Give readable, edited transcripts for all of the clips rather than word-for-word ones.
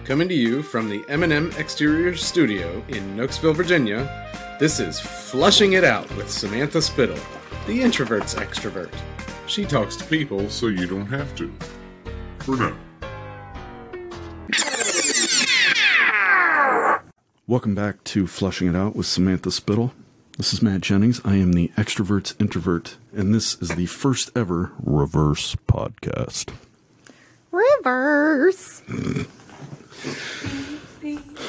Coming to you from the M&M Exterior Studio in Nooksville, Virginia, this is Flushing It Out with Samantha Spittle, the introvert's extrovert. She talks to people so you don't have to. For now. Welcome back to Flushing It Out with Samantha Spittle. This is Matt Jennings. I am the extrovert's introvert, and this is the first ever reverse podcast. Reverse.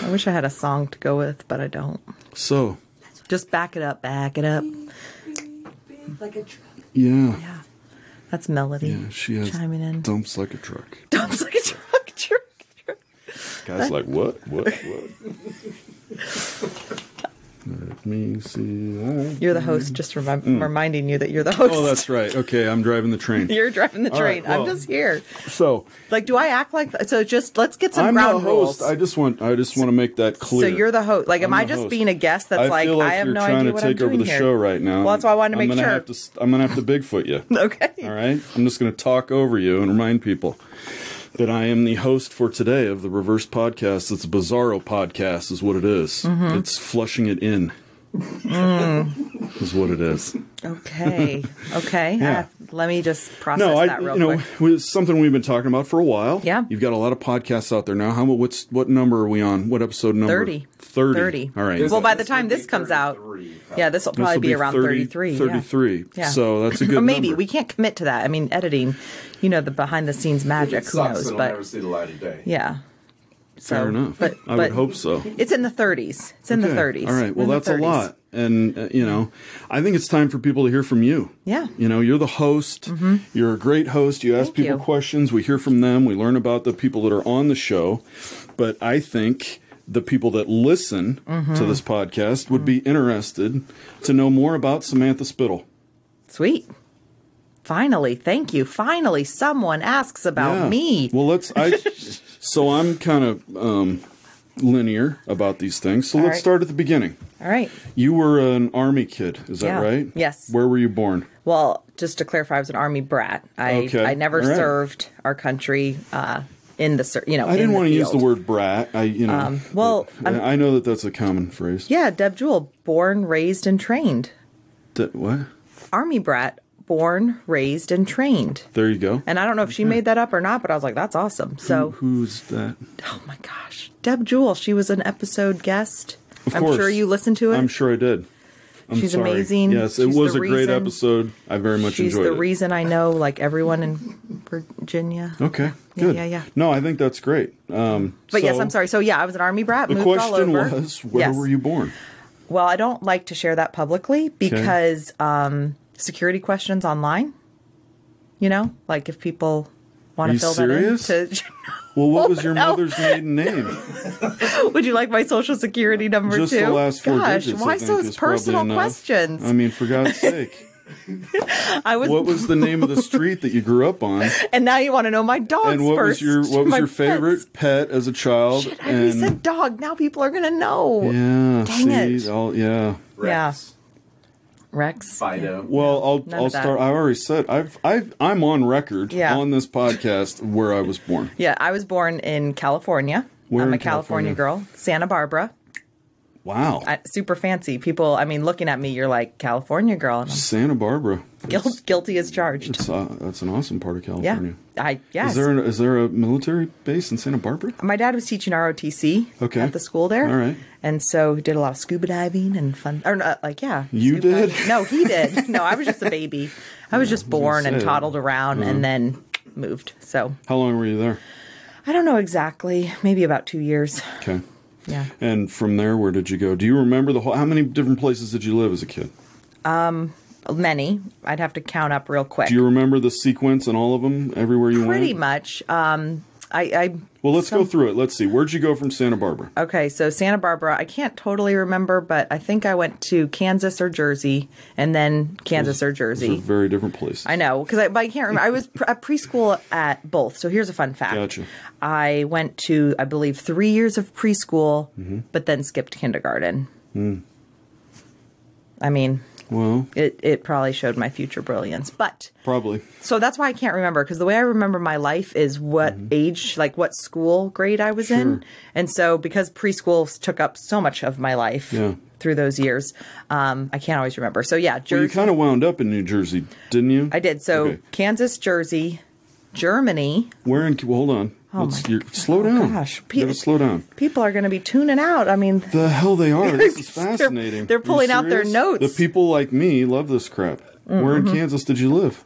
I wish I had a song to go with, but I don't. So, just back it up, back it up. Like a truck. Yeah. Yeah. That's Melody. Yeah, she has chiming in. Dumps like a truck. Dumps like a truck. Guys like, what? Let me see. You're the host, just reminding you that you're the host. Oh, that's right. Okay, I'm driving the train. You're driving the train. Right, well, I'm just here. So, like, do I act like that? So just let's get some I'm ground the host. rules. I just want to make that clear. So you're the host. Like, am I just host. being a guest that's I feel like I have you're no trying idea to what I'm take over doing the here. show right now. Well, that's why I wanted to make sure. I'm gonna have to Bigfoot you. Okay. All right. I'm just gonna talk over you and remind people that I am the host for today of the Reverse Podcast. It's a Bizarro podcast, is what it is. Mm-hmm. It's flushing it in. Is what it is. Okay. Yeah. Let me just process that real quick. It's something we've been talking about for a while. Yeah. You've got a lot of podcasts out there now. What number are we on? What episode number? 30. 30. All right. Well, by the time this comes out, yeah, this will probably be around 33. 33. Yeah. So that's a good or maybe. number. We can't commit to that. I mean, editing, the behind-the-scenes magic, who knows? It'll But never see the light of day. yeah. Fair enough. But I would hope so. It's in the 30s. It's in the 30s. All right. Well, In the that's a 30s. lot. And, I think it's time for people to hear from you. Yeah. You're the host. Mm-hmm. You're a great host. You ask Thank people you. questions. We hear from them. We learn about the people that are on the show. But I think the people that listen to this podcast would be interested to know more about Samantha Spittle. Sweet. Finally. Thank you. Finally, someone asks about me. Well, so I'm kind of linear about these things. So let's start at the beginning. All right. You were an Army kid, is that right? Yes. Where were you born? Well, just to clarify, I was an Army brat. I never served our country in the I didn't want to use the word brat. I know that that's a common phrase. Yeah, Deb Jewell, born, raised, and trained. What? Army brat, born, raised, and trained. There you go. And I don't know if she made that up or not, but I was like, that's awesome. So who's that? Oh my gosh, Deb Jewell. She was an episode guest. Of course. Sure you listened to it. I'm sure I did. She's amazing. Yes, it was a great episode. I very much enjoyed it. She's the reason I know everyone in Virginia. Okay, good. Yeah. No, I think that's great. But yes, I'm sorry. So yeah, I was an Army brat. The moved all over. question was, where were you born? Well, I don't like to share that publicly because security questions online. Like if people want to fill serious? that in. Well, what was your mother's maiden name? Would you like my social security number Just too? the last four digits. Why I think, so is personal probably enough. questions? I mean, for God's sake. What was the name of the street that you grew up on? And now you want to know my dog's And what first. was your my favorite pet as a child? Shit, I already said dog. Now people are gonna know. Yeah. Dang it. Yeah. Rex. Rex. Fido. Well, I'll start. I already said I'm on record Yeah. on this podcast where I was born. Yeah, I was born in California. Where I'm in a California girl. Santa Barbara. Wow. Super fancy. People, looking at me, you're like, California girl. And Santa Barbara. I'm guilty as charged. That's an awesome part of California. Yes. Is there a military base in Santa Barbara? My dad was teaching ROTC at the school there. All right. And so he did a lot of scuba diving and fun. You did? Diving. No, he did. No, I was just a baby. I was just born and toddled around and then moved. So. How long were you there? I don't know exactly. Maybe about 2 years. Okay. Yeah. And from there, where did you go? Do you remember how many different places did you live as a kid? Many. I'd have to count up real quick. Do you remember the sequence and all of them, everywhere you went? Pretty much. Well, let's go through it. Let's see. Where'd you go from Santa Barbara? Okay, so Santa Barbara, I can't totally remember, but I think I went to Kansas or Jersey, and then Kansas or Jersey. Those are very different places. I know, because I can't remember. I was at preschool at both. So here's a fun fact. Gotcha. I went to, I believe, 3 years of preschool, but then skipped kindergarten. I mean, Well, it probably showed my future brilliance. But probably. so that's why I can't remember, because the way I remember my life is what age, like what school grade I was in. And so because preschool took up so much of my life through those years, I can't always remember. So yeah, Jersey. Well, you kind of wound up in New Jersey, didn't you? I did. So Kansas, Jersey, Germany. Where in? Well, hold on. Slow down. Gosh, you gotta slow down. People are going to be tuning out. I mean, the hell they are. This is fascinating. They're pulling out their notes. The people like me love this crap. Where in Kansas did you live?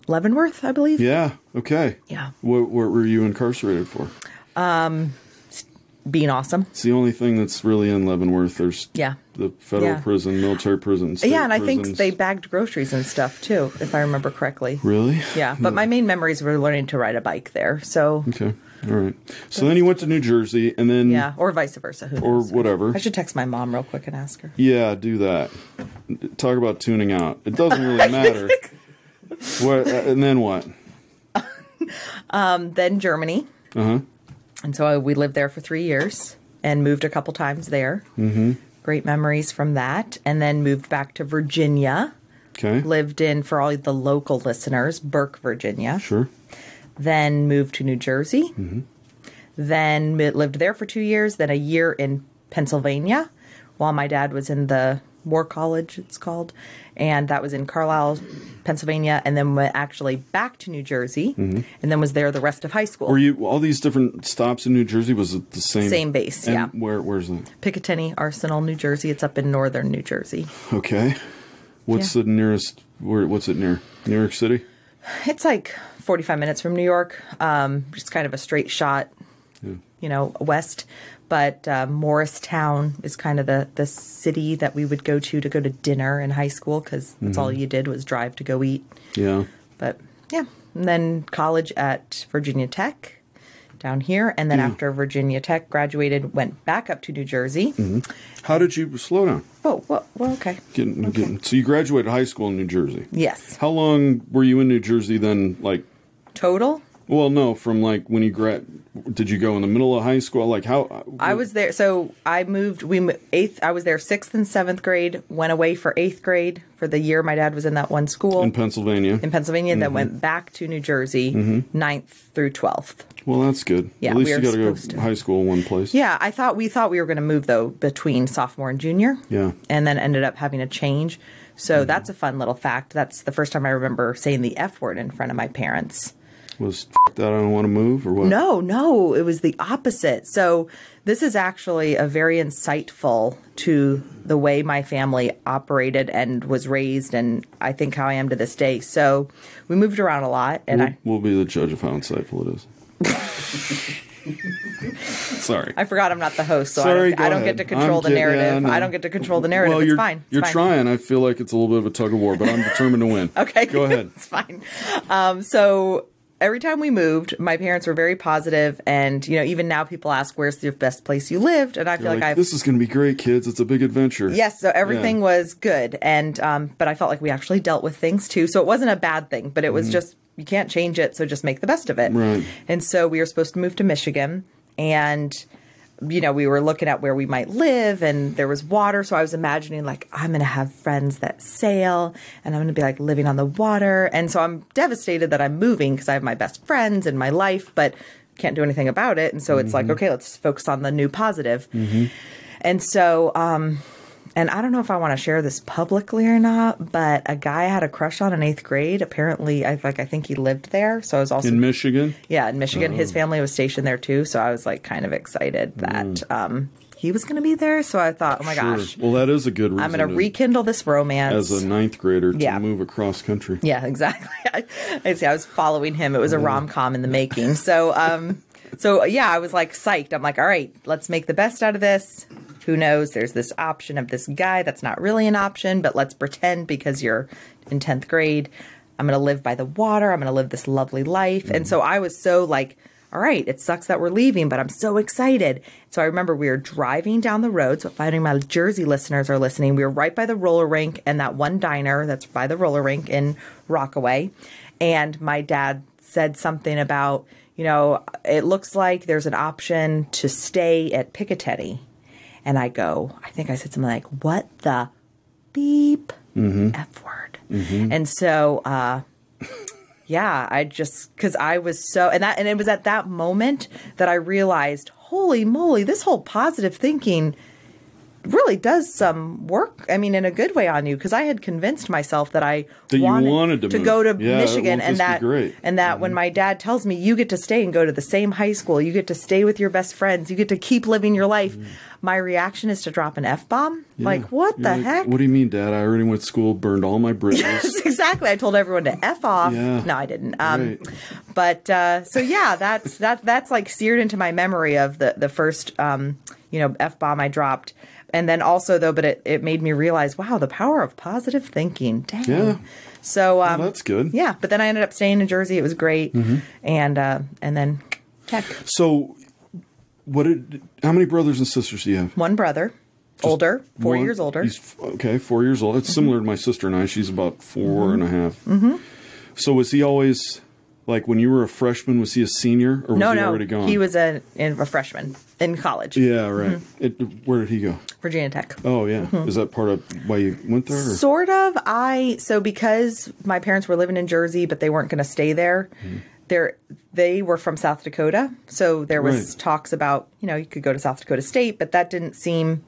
Leavenworth, I believe. Yeah. Okay. Yeah. What were you incarcerated for? Being awesome. It's the only thing that's really in Leavenworth. There's the federal prison, military prison, state and I prisons. think they bagged groceries and stuff too, if I remember correctly. Really? Yeah, but my main memories were learning to ride a bike there. So okay, all right. So then you went to New Jersey, and then or vice versa, who or knows? whatever. I should text my mom real quick and ask her. Yeah, do that. Talk about tuning out. It doesn't really matter. What and then what? Then Germany. And so we lived there for 3 years and moved a couple times there. Great memories from that. And then moved back to Virginia. Okay. Lived in, for all the local listeners, Burke, Virginia. Sure. Then moved to New Jersey. Then lived there for 2 years. Then a year in Pennsylvania while my dad was in the War College, it's called. And that was in Carlisle, Pennsylvania. And then went actually back to New Jersey. And then was there the rest of high school. Were you all these different stops in New Jersey? Was it the same? Same base, yeah. Where's that? Picatinny Arsenal, New Jersey. It's up in northern New Jersey. Okay. What's the nearest? What's it near? New York City? It's like 45 minutes from New York. Just kind of a straight shot, west. But Morristown is kind of the city that we would go to dinner in high school, because that's all you did was drive to go eat. Yeah. But yeah, and then college at Virginia Tech down here, and then after Virginia Tech graduated, went back up to New Jersey. How did you slow down? Oh, well, okay. So you graduated high school in New Jersey. Yes. How long were you in New Jersey then? Like total? Well, no, from like when you did you go in the middle of high school? Like how? I was there. So I moved. I was there 6th and 7th grade. Went away for 8th grade for the year my dad was in that one school in Pennsylvania. Then went back to New Jersey, 9th through 12th. Well, that's good. Yeah, at least you got to go to high school in one place. Yeah, we thought we were going to move though between sophomore and junior. Yeah, and then ended up having a change. So that's a fun little fact. That's the first time I remember saying the F word in front of my parents. Was that I don't want to move or what? No, it was the opposite. So this is actually a very insightful to the way my family operated and was raised, and I think how I am to this day. So we moved around a lot, and we'll be the judge of how insightful it is. Sorry. I forgot I'm not the host, so Sorry, I don't get to control the narrative. Yeah, no. I don't get to control the narrative. Well, it's fine. You're trying. I feel like it's a little bit of a tug of war, but I'm determined to win. Okay. Go ahead. It's fine. So every time we moved, my parents were very positive, and even now people ask, "Where's the best place you lived?" And I feel like this is going to be great, kids. It's a big adventure. Yes, so everything was good, and but I felt like we actually dealt with things too, so it wasn't a bad thing, but it was just you can't change it, so just make the best of it. Right. And so we were supposed to move to Michigan, and we were looking at where we might live, and there was water. So I was imagining like, I'm going to have friends that sail, and I'm going to be like living on the water. And so I'm devastated that I'm moving because I have my best friends in my life, but can't do anything about it. And so it's like, okay, let's focus on the new positive. And so, and I don't know if I want to share this publicly or not, but a guy I had a crush on in 8th grade. Apparently, I think he lived there. So I was also in Michigan. Yeah, in Michigan. His family was stationed there too. So I was like kind of excited that he was going to be there. So I thought, oh my gosh. Well, that is a good reason. I'm going to rekindle this romance. As a 9th grader to move across country. Yeah, exactly. I was following him. It was a rom-com in the making. So, so yeah, I was like psyched. I'm like, all right, let's make the best out of this. Who knows? There's this option of this guy that's not really an option, but let's pretend because you're in 10th grade. I'm going to live by the water. I'm going to live this lovely life. And so I was so like, all right, it sucks that we're leaving, but I'm so excited. So I remember we were driving down the road. So if any of my Jersey listeners are listening, we were right by the roller rink and that one diner that's by the roller rink in Rockaway. And my dad said something about, it looks like there's an option to stay at Picatinny. And I think I said something like, what the beep, F word. And so, yeah, I just, because I was so, and it was at that moment that I realized, holy moly, this whole positive thinking really does some work. I mean, in a good way on you, because I had convinced myself that you wanted to go to Yeah, Michigan, won't this be great? and that when my dad tells me you get to stay and go to the same high school, you get to stay with your best friends, you get to keep living your life. My reaction is to drop an F-bomb. Yeah. Like, what the heck? What do you mean, Dad? I already went to school, burned all my bridges. Yes, exactly. I told everyone to F off. Yeah. No, I didn't. Right. But so yeah, that's like seared into my memory of the first F-bomb I dropped. And then also though, but it made me realize, wow, the power of positive thinking. Dang. Yeah. So Well, that's good. Yeah, but then I ended up staying in Jersey. It was great, and then tech. So, how many brothers and sisters do you have? One brother, older, 4 One? years older. He's 4 years old. It's similar to my sister and I. She's about 4 and a half. So was he always, like when you were a freshman, was he a senior or was he already gone? He was a freshman in college. Yeah, right. Where did he go? Virginia Tech. Oh, yeah. Is that part of why you went there? Or? Sort of. So because my parents were living in Jersey, but they weren't going to stay there, they were from South Dakota. So there was talks about, you could go to South Dakota State, but that didn't seem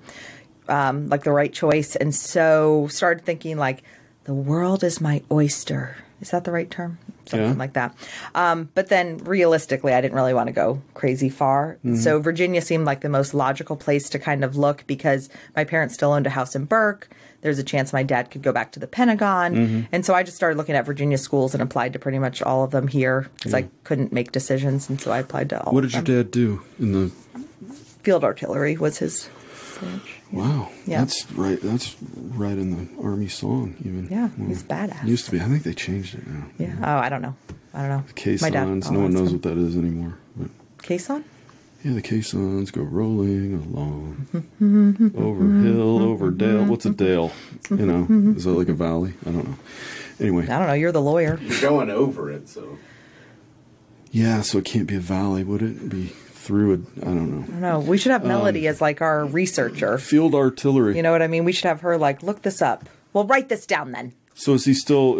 like the right choice. And so started thinking like, the world is my oyster. Is that the right term? Something like that. But then realistically, I didn't really want to go crazy far. So Virginia seemed like the most logical place to kind of look because my parents still owned a house in Burke. There's a chance my dad could go back to the Pentagon. And so I just started looking at Virginia schools and applied to pretty much all of them here because I couldn't make decisions. And so I applied to all What of did them. your dad do in the... Field artillery was his branch. Wow. Yeah. That's right in the Army song even. Yeah, Wow. he's badass. Used to be. I think they changed it now. Yeah. Oh, I don't know. Caissons. No one knows what that is anymore. But Caisson? yeah, the caissons go rolling along. Over hill, over dale. What's a dale? Is that like a valley? I don't know. Anyway. I don't know. You're the lawyer. You're going over it, so. Yeah, so it can't be a valley, would it? Be through I don't know. I don't know. We should have Melody as like our researcher. Field artillery. You know what I mean? We should have her like, look this up. Well, write this down then. So is he still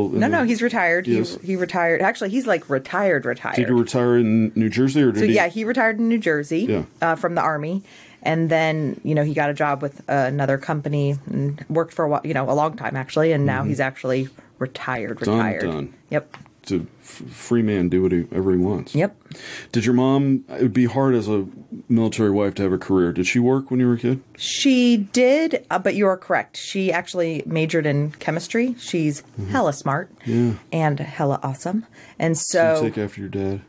No, he's retired. Yes. He retired. Actually, he's like retired. Did he retire in New Jersey or did he? Yeah, he retired in New Jersey from the Army. And then, he got a job with another company and worked for a while, a long time actually. And now he's actually retired. Done. Yep. It's a free man, do whatever he wants. Yep. Did your mom, it would be hard as a military wife to have a career. Did she work when you were a kid? She did, but you are correct. She actually majored in chemistry. She's hella smart and hella awesome. And so... So you take after your dad?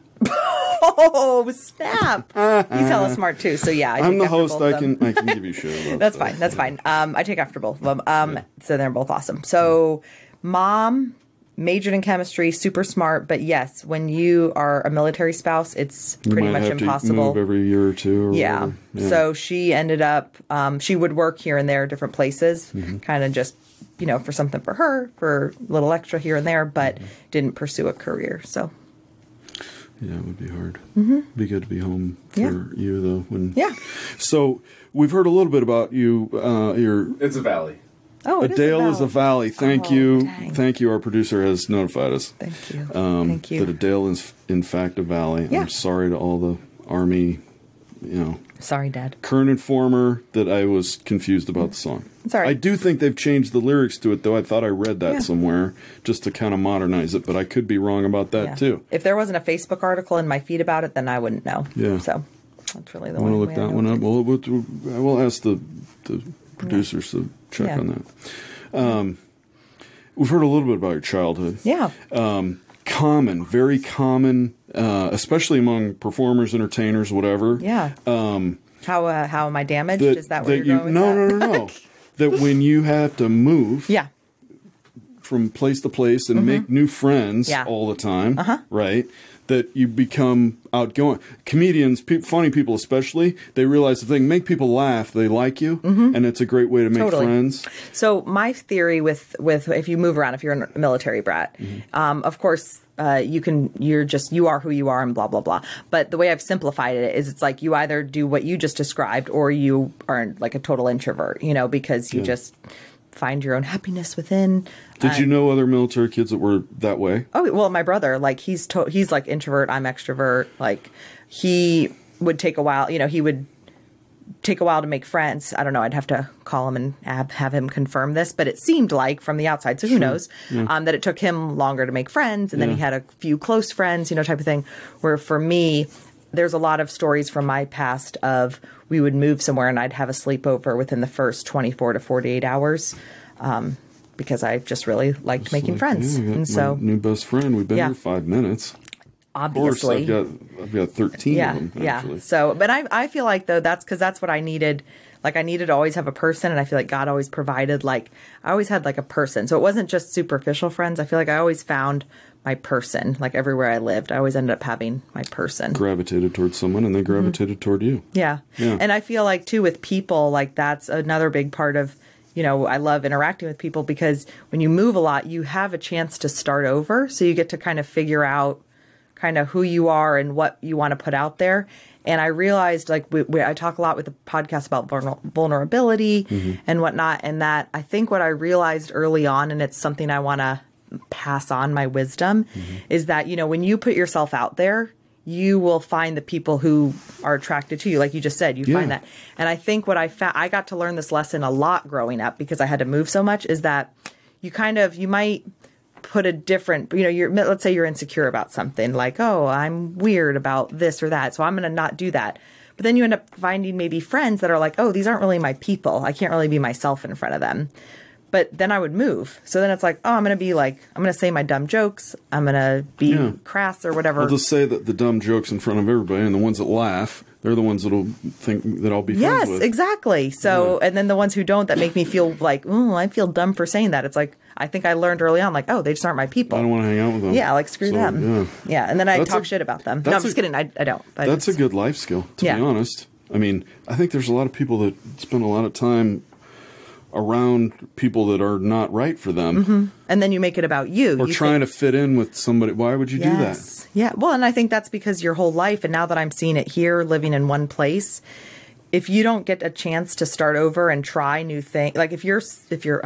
Oh, snap. He's hella smart too. So yeah, I'm the host. I can give you shit about That's fine. That's fine. I take after both of them. So they're both awesome. So mom majored in chemistry, super smart, but yes, when you are a military spouse, it's pretty much impossible. To move every year or two. Or yeah. So she ended up, she would work here and there, different places, kind of just, for something for her, for a little extra here and there, but didn't pursue a career. So. Yeah, it would be hard. It'd be good to be home for you, though. So we've heard a little bit about you. It's a valley. Oh, a dale is a valley. Thank you. Dang. Thank you. Our producer has notified us. Thank you. Thank you. That a dale is, in fact, a valley. Yeah. I'm sorry to all the Army, Sorry, Dad. current and former that I was confused about the song. It's all right. I do think they've changed the lyrics to it, though. I thought I read that somewhere just to kind of modernize it, but I could be wrong about that, too. If there wasn't a Facebook article in my feed about it, then I wouldn't know. Yeah. So that's really the I one. want to look that one up. Well, we'll ask the producers to check on that. We've heard a little bit about your childhood. Yeah. Very common, especially among performers, entertainers, whatever. Yeah. How am I damaged? Is that what you're going with? No. That when you have to move from place to place and make new friends all the time, right? That you become outgoing. Comedians, funny people especially, they realize if they can make people laugh, they like you, and it's a great way to make friends. So my theory with if you move around, if you're a military brat, of course you are who you are and blah blah blah. But the way I've simplified it is it's like you either do what you just described or you are like a total introvert, because you just find your own happiness within. Did you know other military kids that were that way? Oh, well, my brother, like he's like introvert. I'm extrovert. Like he would take a while, he would take a while to make friends. I don't know. I'd have to call him and have him confirm this, but it seemed like from the outside, so who knows, that it took him longer to make friends. And then he had a few close friends, type of thing. Where for me, there's a lot of stories from my past of we would move somewhere and I'd have a sleepover within the first 24 to 48 hours. Because I just really liked making friends. And so new best friend, we've been here 5 minutes. Obviously. Of course, I've got 13 of them, actually. So, but I feel like, though, that's because that's what I needed. Like, I needed to always have a person, and I feel like God always provided, like, I always had, like, a person. So it wasn't just superficial friends. I feel like I always found my person. Like, everywhere I lived, I always ended up having my person. Gravitated towards someone, and they gravitated toward you. Yeah. And I feel like, too, with people, like, that's another big part of, I love interacting with people because when you move a lot, you have a chance to start over. So you get to kind of figure out kind of who you are and what you want to put out there. And I realized, like, I talk a lot with the podcast about vulnerability and whatnot. And that I think what I realized early on, and it's something I want to pass on my wisdom, is that, when you put yourself out there, you will find the people who are attracted to you. Like you just said, you find that. And I think what I found, I got to learn this lesson a lot growing up because I had to move so much, is that you might put a different, let's say you're insecure about something, like, oh, I'm weird about this or that, so I'm going to not do that. But then you end up finding maybe friends that are like, oh, these aren't really my people. I can't really be myself in front of them. But then I would move. So then it's like, oh, I'm going to say my dumb jokes. I'm going to be crass or whatever. I'll just say that the dumb jokes in front of everybody, and the ones that laugh, they're the ones that'll think that I'll be friends with. Yes, exactly. So, and then the ones who don't, that make me feel like, I feel dumb for saying that. It's like, I think I learned early on, like, oh, they just aren't my people. I don't want to hang out with them. Yeah, like, screw them. Yeah, and then I talk shit about them. No, I'm just kidding. I don't. That's a good life skill, to be honest. I mean, I think there's a lot of people that spend a lot of time around people that are not right for them. And then you make it about you. Or trying to fit in with somebody. Why would you do that? Yeah. Well, and I think that's because your whole life, and now that I'm seeing it here, living in one place, if you don't get a chance to start over and try new things, like if you're,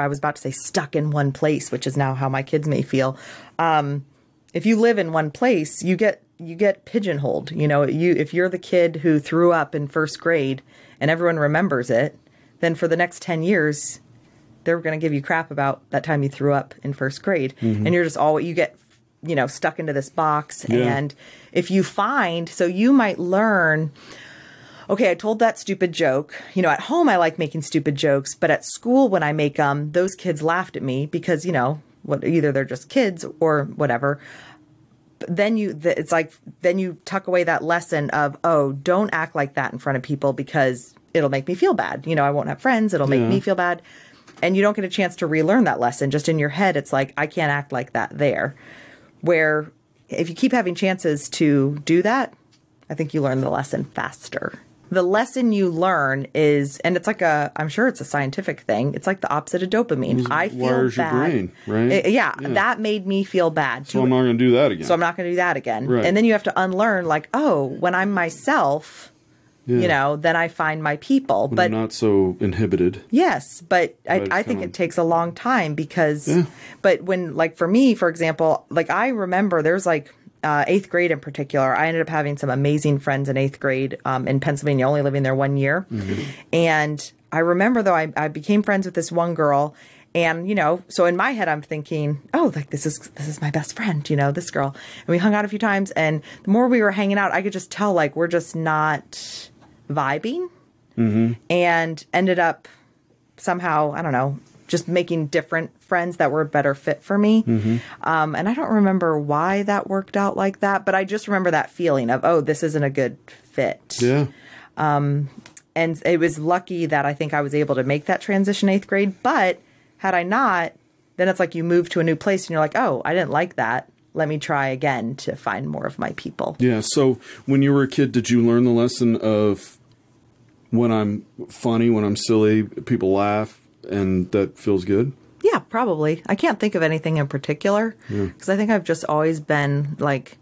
I was about to say stuck in one place, which is now how my kids may feel. If you live in one place, you get pigeonholed. If you're the kid who threw up in first grade and everyone remembers it, then for the next 10 years, they're going to give you crap about that time you threw up in first grade. And you're just you get, stuck into this box. And if you so you might learn, okay, I told that stupid joke. At home, I like making stupid jokes, but at school, when I make them, those kids laughed at me because, either they're just kids or whatever. But then you tuck away that lesson of, oh, don't act like that in front of people because it'll make me feel bad. I won't have friends. It'll make me feel bad. And you don't get a chance to relearn that lesson. Just in your head, it's like, I can't act like that there. Where if you keep having chances to do that, I think you learn the lesson faster. The lesson you learn is, and it's like I'm sure it's a scientific thing. It's like the opposite of dopamine. I feel wires bad. Your brain, right? That made me feel bad. So I'm not going to do that again. Right. And then you have to unlearn, like, oh, when I'm myself, then I find my people. But I'm not so inhibited. Yes, but I think it takes a long time because, but when, like for me, for example, like I remember there's like 8th grade in particular, I ended up having some amazing friends in 8th grade in Pennsylvania, only living there 1 year. And I remember, though, I became friends with this one girl. And, so in my head, I'm thinking, oh, like, this is my best friend, this girl. And we hung out a few times. And the more we were hanging out, I could just tell, like, we're just not vibing. And ended up somehow, I don't know, just making different friends that were a better fit for me. And I don't remember why that worked out like that, but I just remember that feeling of, oh, this isn't a good fit. Yeah. And it was lucky that I think I was able to make that transition 8th grade. But had I not, then it's like you move to a new place and you're like, oh, I didn't like that. Let me try again to find more of my people. Yeah. So when you were a kid, did you learn the lesson of when I'm funny, when I'm silly, people laugh, and that feels good? Yeah, probably. I can't think of anything in particular because I think I've just always been like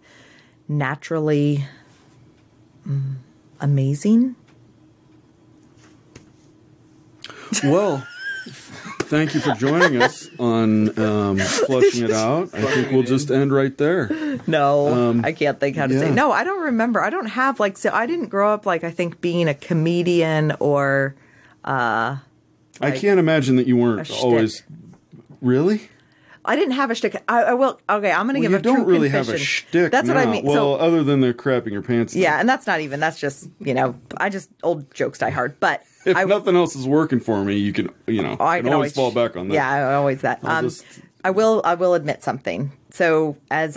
naturally amazing. Well, thank you for joining us on Flushing It Out. I think we'll just end right there. No, I can't think how to say. No, I don't remember. I don't have so I didn't grow up I think being a comedian or. I can't imagine that you weren't always. Really? I didn't have a shtick. I will. Okay, I'm going to give a true confession. You don't really have a shtick. That's what I mean. Well, other than the crapping your pants. Yeah, and that's not even. That's just I just old jokes die hard. But if nothing else is working for me, you can I can always fall back on that. Yeah, I always that. I will admit something. So this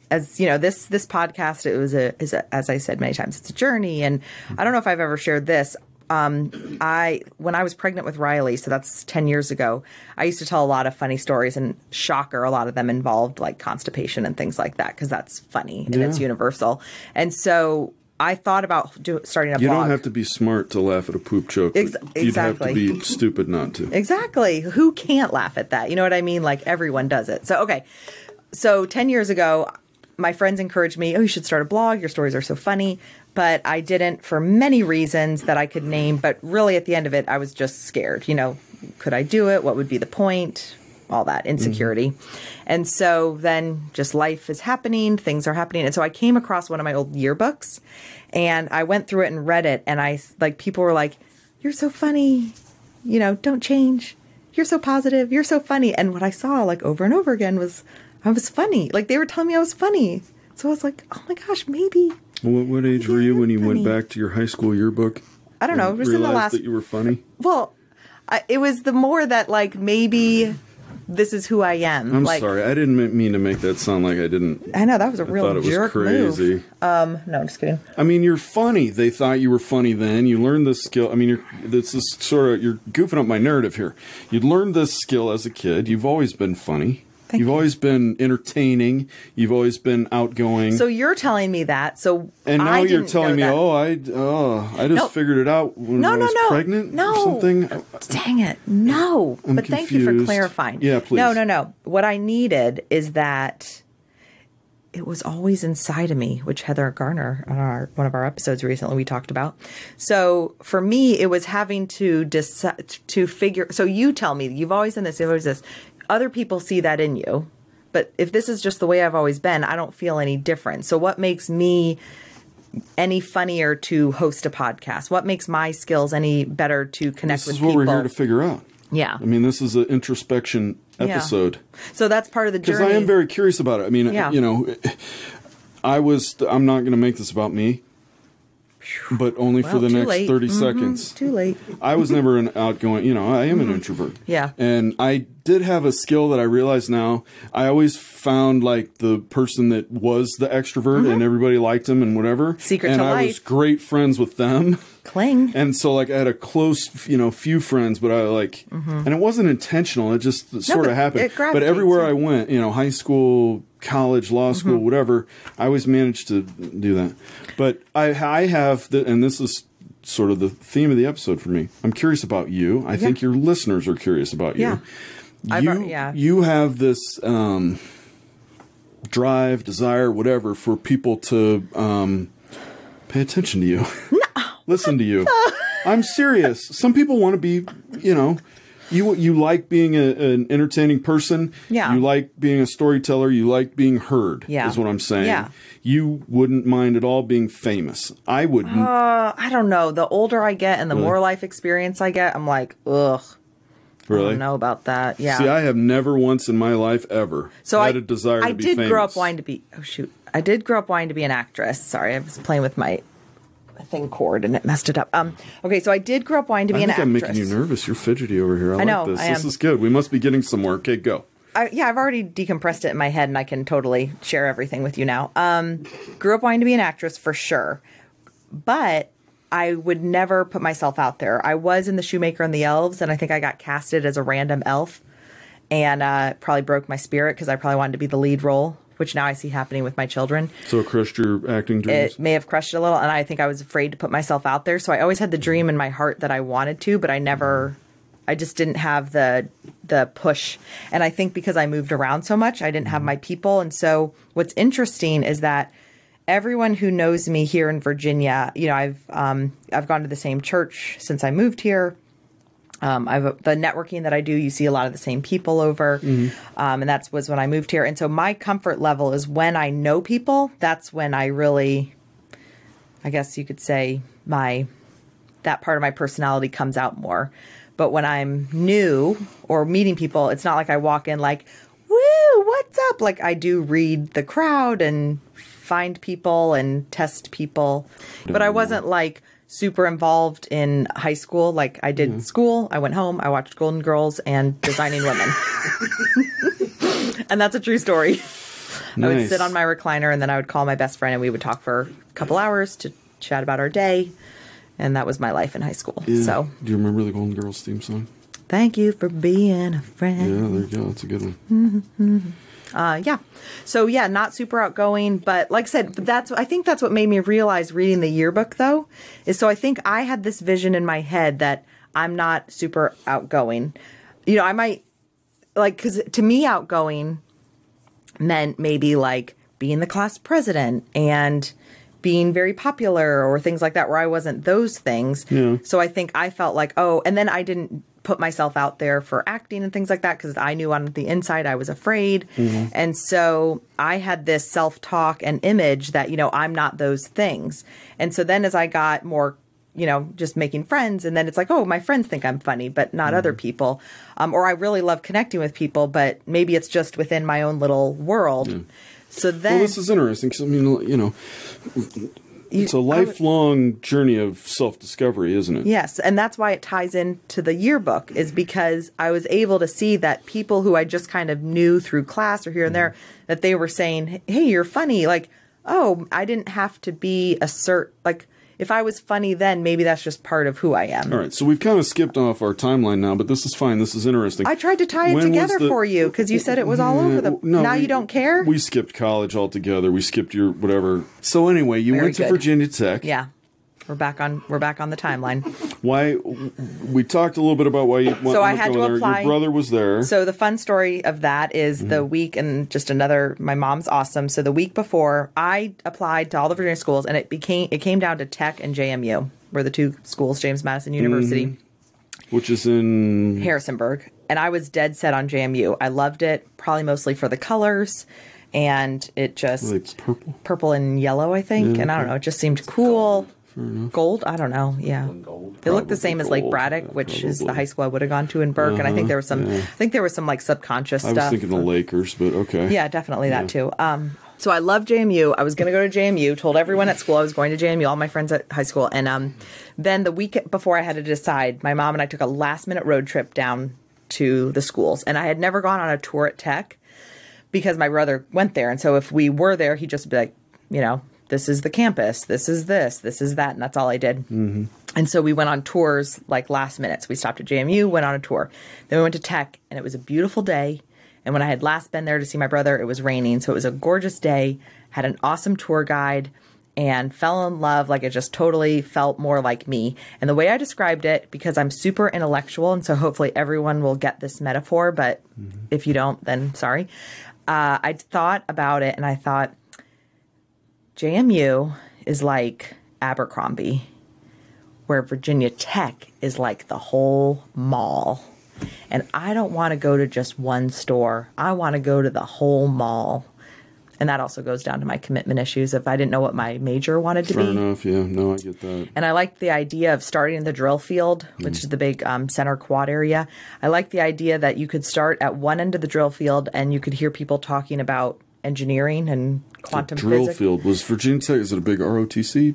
podcast is as I said many times, it's a journey, and I don't know if I've ever shared this. When I was pregnant with Riley, so that's 10 years ago, I used to tell a lot of funny stories, and shocker, a lot of them involved constipation and things like that, because that's funny and it's universal. And so I thought about starting a blog. You don't have to be smart to laugh at a poop joke. Exactly. You'd have to be stupid not to. Exactly. Who can't laugh at that? You know what I mean? Everyone does it. So, okay. So 10 years ago, my friends encouraged me, you should start a blog. Your stories are so funny. But I didn't for many reasons that I could name. But really, at the end of it, I was just scared. Could I do it? What would be the point? All that insecurity. And so then just life is happening. Things are happening. And so I came across one of my old yearbooks, and I went through it and read it. And people were like, you're so funny. Don't change. You're so positive. You're so funny. And what I saw over and over again was I was funny. They were telling me I was funny. So I was like, oh my gosh, maybe. What age were you when you went back to your high school yearbook? I don't know. It was in the last. That you were funny. Well, it was the more that maybe this is who I am. I'm sorry, I didn't mean to make that sound like I didn't. I know that was a real jerk crazy. Move. No, I'm just kidding. I mean, you're funny. They thought you were funny then. You learned this skill. I mean, you're goofing up my narrative here. You'd learned this skill as a kid. You've always been funny. You've always been entertaining. You've always been outgoing. So you're telling me that. And now you're telling me, I just figured it out when I was pregnant or something. Dang it. No. I'm but confused. Thank you for clarifying. Yeah, please. No. What I needed is that it was always inside of me, which Heather Garner on one of our episodes recently we talked about. So for me, it was having to decide to figure. So you tell me, you've always done this. You've always this. Other people see that in you, but if this is just the way I've always been, I don't feel any different. So what makes me any funnier to host a podcast? What makes my skills any better to connect with people? This is what we're here to figure out. Yeah. I mean, this is an introspection episode. Yeah. So that's part of the journey. Because I am very curious about it. I mean, I'm not going to make this about me. But only for the next 30 seconds. Too late. I was never an outgoing, I am an introvert. Yeah. And I did have a skill that I realize now. I always found the person that was the extrovert and everybody liked him and whatever. Secret to life. And I was great friends with them. Cling. And so I had a close, few friends, but and it wasn't intentional. It just sort of happened. But everywhere I went, high school, college, law school, whatever, I always managed to do that. But I have, and this is sort of the theme of the episode for me. I'm curious about you. I think your listeners are curious about you. You have this drive, desire, whatever, for people to pay attention to you. No. Listen to you. I'm serious. Some people want to be, you like being an entertaining person. Yeah. You like being a storyteller. You like being heard. Yeah. Is what I'm saying. Yeah. You wouldn't mind at all being famous. I wouldn't. I don't know. The older I get and the more life experience I get, I'm like, ugh. Really? I don't know about that. Yeah. See, I have never once in my life ever had a desire to be famous. I did grow up wanting to be. Oh shoot! I did grow up wanting to be an actress. Sorry, I was playing with my thing cord and it messed it up. Okay, so I did grow up wanting to be an actress. I'm making you nervous. You're fidgety over here. I know, like this. I am. This is good. We must be getting somewhere. Okay, go. I've already decompressed it in my head and I can totally share everything with you now. Grew up wanting to be an actress for sure, but I would never put myself out there. I was in The Shoemaker and the Elves, and I think I got casted as a random elf, and probably broke my spirit because I probably wanted to be the lead role, which now I see happening with my children. So it crushed your acting dreams? It may have crushed it a little, and I think I was afraid to put myself out there. So I always had the dream in my heart that I wanted to, but I just didn't have the push. And I think because I moved around so much, I didn't have my people. And so what's interesting is that everyone who knows me here in Virginia, I've gone to the same church since I moved here. The networking that I do, you see a lot of the same people over. And that was when I moved here. And so my comfort level is when I know people, that's when I really, I guess you could say that part of my personality comes out more. But when I'm new or meeting people, it's not like I walk in like, woo, what's up? Like I do read the crowd and find people and test people. But I wasn't like super involved in high school. Like I did school, I went home, I watched Golden Girls and Designing Women. And that's a true story. Nice. I would sit on my recliner and then I would call my best friend and we would talk for a couple hours to chat about our day. And that was my life in high school. Yeah. So, do you remember the Golden Girls theme song? Thank you for being a friend. Yeah, there you go. That's a good one. Yeah. So yeah, not super outgoing, but like I said, I think that's what made me realize reading the yearbook though, is so I think I had this vision in my head that I'm not super outgoing. You know, I might because to me outgoing meant maybe like being the class president and being very popular or things like that, where I wasn't those things. Yeah. So I think I felt like, and then I didn't put myself out there for acting and things like that because I knew on the inside I was afraid. And so I had this self-talk and image that, I'm not those things. And so then as I got more, just making friends, and then it's like, my friends think I'm funny, but not other people. Or I really love connecting with people, but maybe it's just within my own little world. Yeah. So then, this is interesting because it's a lifelong journey of self-discovery, isn't it? Yes, and that's why it ties into the yearbook, is because I was able to see that people who I just kind of knew through class or here and there, that they were saying, "Hey, you're funny." Like, I didn't have to be if I was funny then, maybe that's just part of who I am. All right, so we've kind of skipped off our timeline now, but this is fine. This is interesting. I tried to tie it together for you because you said it was all over the... Now you don't care? We skipped college altogether. We skipped your whatever. So anyway, you went to Virginia Tech. Yeah. We're back on the timeline. Why? We talked a little bit about why you went So I had to apply. Your brother was there. So the fun story of that is the week, and just my mom's awesome. So the week before, I applied to all the Virginia schools, and it came down to Tech and JMU, were the two schools, James Madison University. Which is in? Harrisonburg. And I was dead set on JMU. I loved it, probably mostly for the colors. And it just... Like purple? Purple and yellow, I think. Yeah, and I don't know, it just seemed cool. Gold? I don't know. Yeah. They look the same as Lake Braddock, which is the high school I would have gone to in Burke. And I think there was some like subconscious stuff. I was thinking the Lakers, but okay. Yeah, definitely that too. So I love JMU. I was going to go to JMU, told everyone at school I was going to JMU, all my friends at high school. And then the week before I had to decide, my mom and I took a last minute road trip down to the schools. And I had never gone on a tour at Tech because my brother went there. And so if we were there, he'd just be like, this is the campus, this is that, and that's all I did. And so we went on tours like last minute. So we stopped at JMU, went on a tour. Then we went to Tech, and it was a beautiful day. And when I had last been there to see my brother, it was raining. So it was a gorgeous day, had an awesome tour guide, and fell in love. Like it just totally felt more like me. And the way I described it, because I'm super intellectual, and so hopefully everyone will get this metaphor, but if you don't, then sorry. I thought about it, and I thought, JMU is like Abercrombie, where Virginia Tech is like the whole mall. And I don't want to go to just one store. I want to go to the whole mall. And that also goes down to my commitment issues if I didn't know what my major wanted to be. Fair enough, yeah. No, I get that. And I liked the idea of starting in the drill field, which is the big center quad area. I like the idea that you could start at one end of the drill field and you could hear people talking about engineering and quantum drill physics. Field was Virginia Tech. Is it a big ROTC?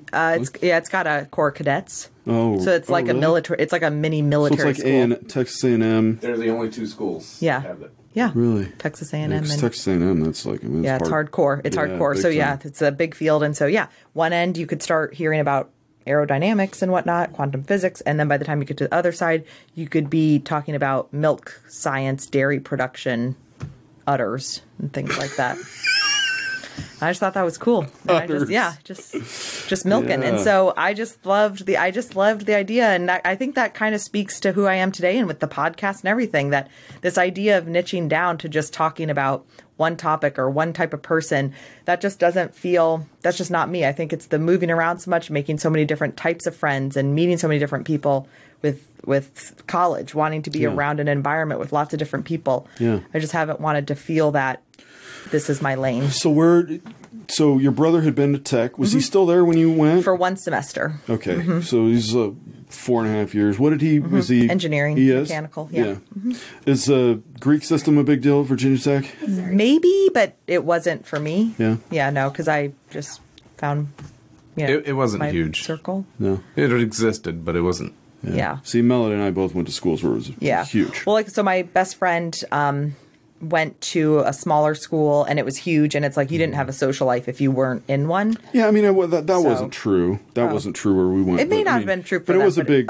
It's got a Corps of Cadets. Oh, so it's like really? a military. It's like a mini military so it's like school. Texas A&M. They're the only two schools. Yeah. That have it. Yeah. Really? Texas A&M. Yeah, Texas A&M. That's like it's hardcore. It's hardcore. So it's a big field, and so one end you could start hearing about aerodynamics and whatnot, quantum physics, and then by the time you get to the other side, you could be talking about milk science, dairy production, udders, and things like that. I just thought that was cool. And just milking. Yeah. And so I just loved the idea. And I think that kind of speaks to who I am today and with the podcast and everything, that this idea of niching down to just talking about one topic or one type of person, that just doesn't feel, that's just not me. I think it's the moving around so much, making so many different types of friends and meeting so many different people, with college, wanting to be around an environment with lots of different people. Yeah. I just haven't wanted to feel that this is my lane. So your brother had been to Tech. Was he still there when you went? For 1 semester. Okay. So he's 4.5 years. What did he, was he? Engineering, mechanical, yeah. Is the Greek system a big deal at Virginia Tech? Maybe, but it wasn't for me. Yeah. Yeah, no, because I just found, it wasn't my huge. Circle. No. It existed, but it wasn't. Yeah. See, Melody and I both went to schools where it was huge. Well, so my best friend went to a smaller school, and it was huge, and it's like you didn't have a social life if you weren't in one. Yeah, I mean, that wasn't true. That wasn't true where we went. It may not have been true for them, it was a big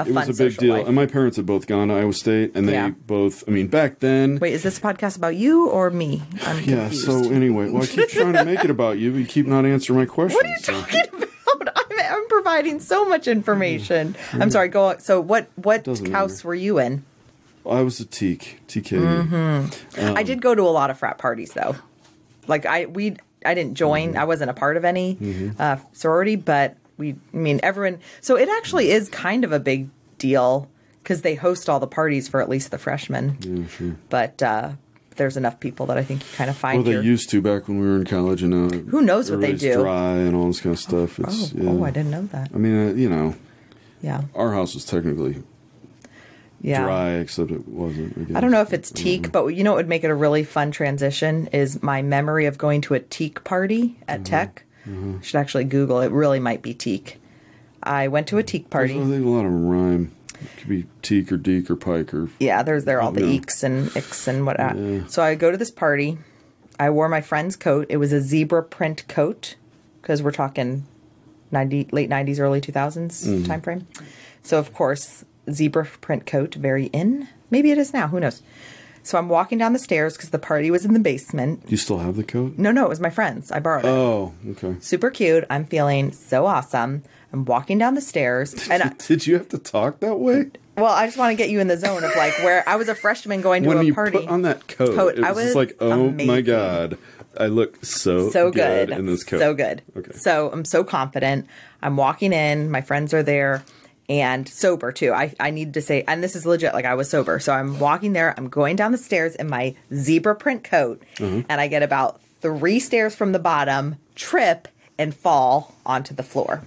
deal. Life. And my parents had both gone to Iowa State, and they both, I mean, back then... Wait, is this a podcast about you or me? I'm confused. So anyway, well, I keep trying to make it about you, but you keep not answering my questions. What are you talking about? I'm providing so much information. I'm sorry, go on. So what house were you in? I was a TK. I did go to a lot of frat parties, though. Like I didn't join. I wasn't a part of any sorority, but everyone. So it actually is kind of a big deal because they host all the parties for at least the freshmen. Yeah, sure. But there's enough people that I think you kind of find. Well, they used to back when we were in college, and now who knows what they do? Dry and all this kind of stuff. It's, I didn't know that. I mean, yeah, our house was technically. Dry, except it wasn't. I don't know if it's teak, but what would make it a really fun transition is my memory of going to a teak party at Tech. Should actually Google. It really might be teak. I went to a teak party. There's a lot of rhyme. It could be teak or deek or pike or... Yeah, they're all the eeks and icks and whatnot. Yeah. So I go to this party. I wore my friend's coat. It was a zebra print coat because we're talking late 90s, early 2000s time frame. So, of course... zebra print coat, very in. Maybe it is now. Who knows? So I'm walking down the stairs because the party was in the basement. Do you still have the coat? No, it was my friend's. I borrowed it. Oh, okay. Super cute. I'm feeling so awesome. I'm walking down the stairs. Did you have to talk that way? Well, I just want to get you in the zone of like where I was a freshman going to a party. When you put on that coat, it was just like, oh amazing. My God. I look so good in this coat. So good. Okay. So I'm so confident. I'm walking in. My friends are there. And sober, too. I need to say, and this is legit, like I was sober. So I'm walking there. I'm going down the stairs in my zebra print coat. And I get about 3 stairs from the bottom, trip, and fall onto the floor.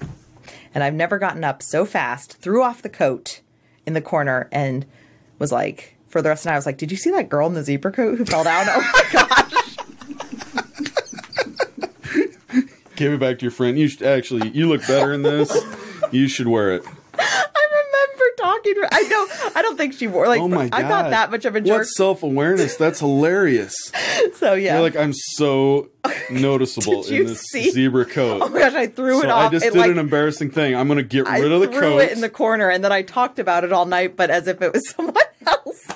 And I've never gotten up so fast, threw off the coat in the corner, and was like, for the rest of the night, I was like, did you see that girl in the zebra coat who fell down? Oh, my gosh. Give it back to your friend. You look better in this. You should wear it. I don't think she wore like. Oh my God. I'm not that much of a jerk. What self-awareness? That's hilarious. So yeah, you're like, I'm so noticeable in this zebra coat. Oh my gosh, I threw it off. I just did an embarrassing thing. I'm going to get rid of the coat. I threw it in the corner, and then I talked about it all night, but as if it was someone else.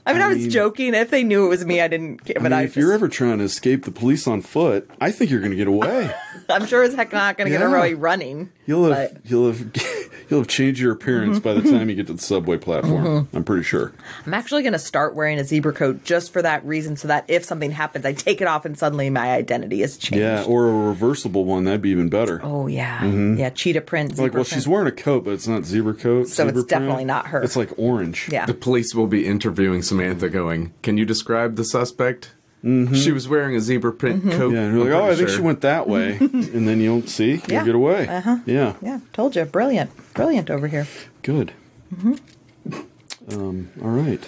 I was joking. If they knew it was me, I didn't care. But if you're ever trying to escape the police on foot, I think you're going to get away. I'm sure as heck not going to get away running. You'll have changed your appearance by the time you get to the subway platform. I'm pretty sure. I'm actually going to start wearing a zebra coat just for that reason, so that if something happens, I take it off and suddenly my identity is changed. Yeah, or a reversible one. That'd be even better. Oh, yeah. Yeah, cheetah print, zebra print. She's wearing a coat, but it's not zebra coat. So it's definitely not her. It's like orange. Yeah. The police will be interviewing Samantha going, can you describe the suspect? She was wearing a zebra print coat. Yeah, and you're like, I think she went that way. And then you'll see, you'll get away. Yeah. Yeah, told you. Brilliant. Brilliant over here. Good. All right.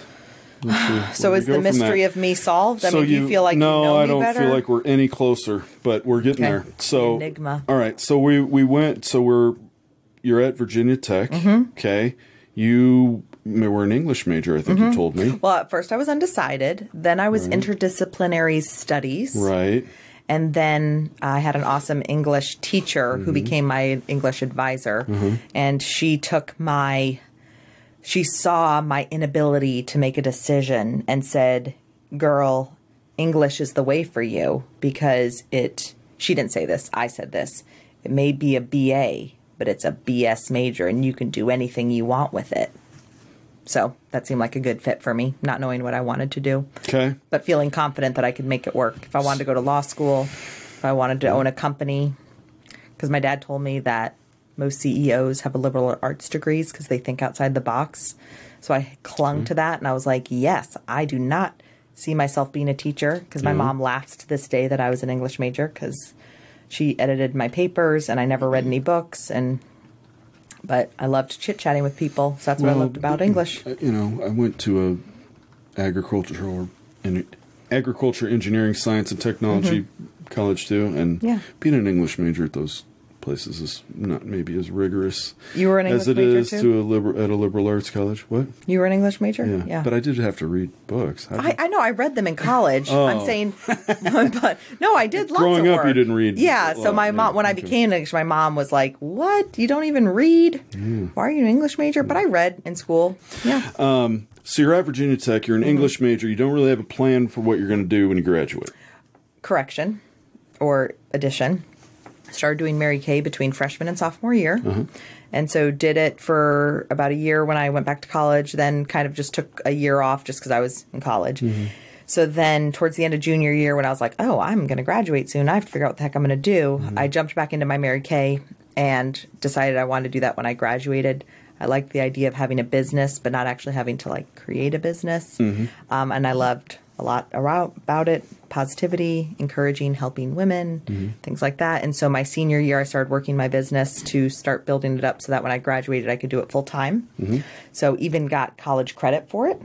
So is the mystery of me solved? I mean, do you feel like you know me better? No, I don't feel like we're any closer, but we're getting there. So, enigma. All right, so we went, you're at Virginia Tech, okay? You were an English major, I think you told me. Well, at first I was undecided. Then I was interdisciplinary studies. Right. And then I had an awesome English teacher who became my English advisor. And she saw my inability to make a decision and said, girl, English is the way for you because she didn't say this, I said this. It may be a BA, but it's a BS major and you can do anything you want with it. So that seemed like a good fit for me, not knowing what I wanted to do. Okay. But feeling confident that I could make it work. If I wanted to go to law school, if I wanted to own a company. Because my dad told me that most CEOs have a liberal arts degrees because they think outside the box. So I clung to that, and I was like, yes, I do not see myself being a teacher, because my mom laughs to this day that I was an English major because she edited my papers and I never read any books. But I loved chit-chatting with people, so that's what I loved about English. You know, I went to a agriculture, engineering, science, and technology college too, and being an English major at those places is not maybe as rigorous you were an English as it major is too? at a liberal arts college. What? You were an English major? Yeah. But I did have to read books. I know, I read them in college. I'm saying, but no, I did lots Growing of up, work. you didn't read. Yeah, so my mom, when I became English, my mom was like, what? You don't even read? Why are you an English major? But I read in school. Yeah. So you're at Virginia Tech, you're an English major, you don't really have a plan for what you're going to do when you graduate. Correction or addition. Started doing Mary Kay between freshman and sophomore year. And so did it for about a year when I went back to college, then kind of just took a year off just because I was in college. So then towards the end of junior year when I was like, oh, I'm going to graduate soon, I have to figure out what the heck I'm going to do. I jumped back into my Mary Kay and decided I wanted to do that when I graduated. I liked the idea of having a business, but not actually having to like create a business. And I loved a lot about it. Positivity, encouraging, helping women, things like that. And so my senior year, I started working my business to start building it up so that when I graduated, I could do it full time. So even got college credit for it.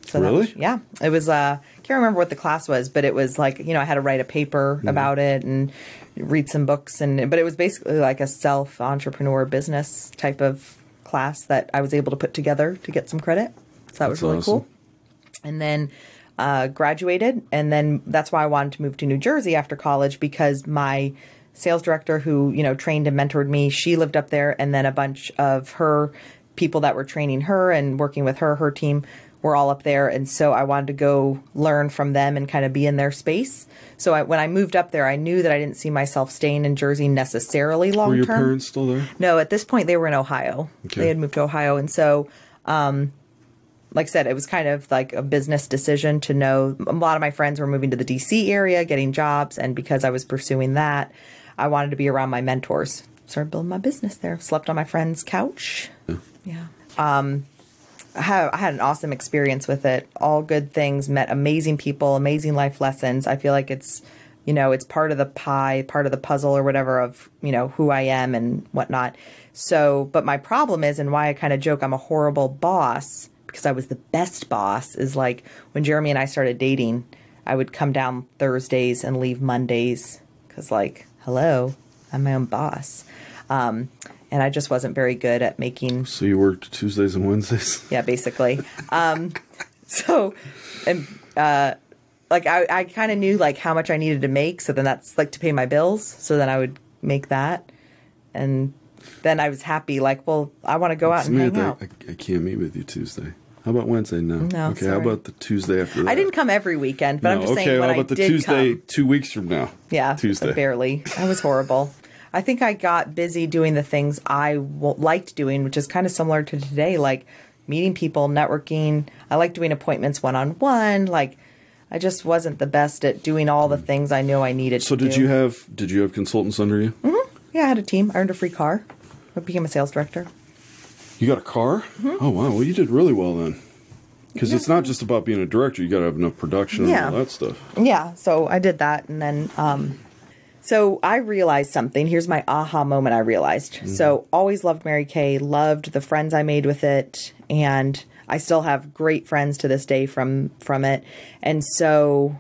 So really? Yeah. It was, can't remember what the class was, but it was like, you know, I had to write a paper about it and read some books. But it was basically like a self-entrepreneur business type of class that I was able to put together to get some credit. So that was really cool. And then graduated, and then that's why I wanted to move to New Jersey after college, because my sales director who, you know, trained and mentored me, she lived up there, and then a bunch of her people that were training her and working with her team were all up there, and so I wanted to go learn from them and kind of be in their space. So when I moved up there, I knew that I didn't see myself staying in Jersey necessarily long term. Were your parents still there? No, at this point they were in Ohio. Okay. They had moved to Ohio, and so like I said, it was kind of like a business decision to know. A lot of my friends were moving to the D.C. area, getting jobs, and because I was pursuing that, I wanted to be around my mentors. Started building my business there. Slept on my friend's couch. Yeah. I had an awesome experience with it. All good things. Met amazing people, amazing life lessons. I feel like it's, you know, it's part of the pie, part of the puzzle or whatever of, you know, who I am and whatnot. So, but my problem is, and why I kind of joke I'm a horrible boss, because I was the best boss, is like when Jeremy and I started dating, I would come down Thursdays and leave Mondays because, like, hello, I'm my own boss. And I just wasn't very good at making... So you worked Tuesdays and Wednesdays? Yeah, basically. Like, I kind of knew, like, how much I needed to make, so then that's, like, to pay my bills, so then I would make that, and... Then I was happy, like, well, I want to go out and hang out. I can't meet with you Tuesday. How about Wednesday? No. Okay, sorry. How about the Tuesday after that? I didn't come every weekend, but I'm just saying when I did come. Okay, how about the Tuesday 2 weeks from now? Yeah, Tuesday. Barely. I was horrible. I think I got busy doing the things I liked doing, which is kind of similar to today, like meeting people, networking. I like doing appointments one-on-one. Like, I just wasn't the best at doing all the things I knew I needed to do. So did you have consultants under you? Yeah, I had a team. I earned a free car. I became a sales director. You got a car? Oh, wow. Well, you did really well then. Because it's not just about being a director. You got to have enough production and all that stuff. Yeah. So I did that. And then, so I realized something. Here's my aha moment I realized. So always loved Mary Kay, loved the friends I made with it. And I still have great friends to this day from it. And so...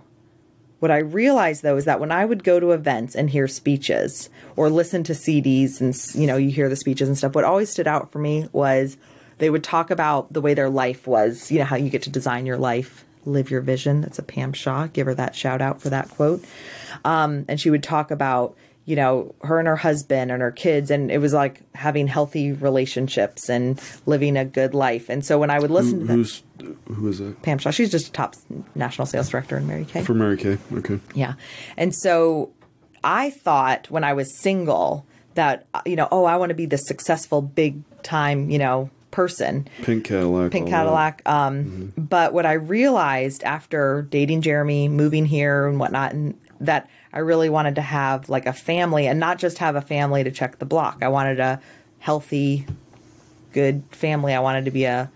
what I realized, though, is that when I would go to events and hear speeches or listen to CDs and, you know, you hear the speeches and stuff, what always stood out for me was they would talk about the way their life was, you know, how you get to design your life, live your vision. That's a Pam Shaw. Give her that shout out for that quote. And she would talk about, you know, her and her husband and her kids. And it was like having healthy relationships and living a good life. And so when I would listen to that. Who is that? Pam Shaw. She's just a top national sales director in Mary Kay. For Mary Kay. Okay. Yeah. And so I thought when I was single that, you know, I want to be the successful, big time, you know, person. Pink Cadillac. But what I realized after dating Jeremy, moving here and whatnot, and that I really wanted to have like a family, and not just have a family to check the block. I wanted a healthy, good family. I wanted to be a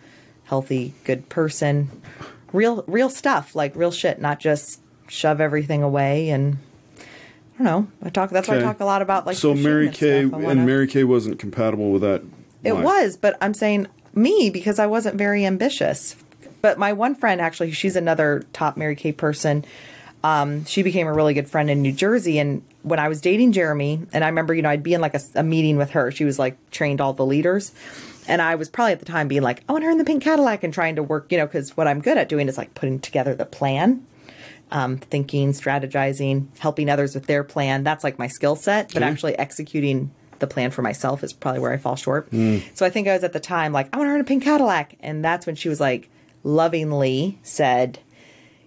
healthy, good person. Real stuff, like real shit, not just shove everything away. And I don't know. That's why I talk a lot about like. So Mary Kay, Mary Kay wasn't compatible with that. It was, but I'm saying me because I wasn't very ambitious. But my one friend, actually, she's another top Mary Kay person. She became a really good friend in New Jersey. And when I was dating Jeremy, and I remember, I'd be in like a meeting with her. She was like trained all the leaders. And I was probably at the time being like, I want her in the pink Cadillac, and trying to work, because what I'm good at doing is like putting together the plan, thinking, strategizing, helping others with their plan. That's like my skill set. But actually executing the plan for myself is probably where I fall short. So I think I was at the time like, I want her in a pink Cadillac. And that's when she was like, lovingly said,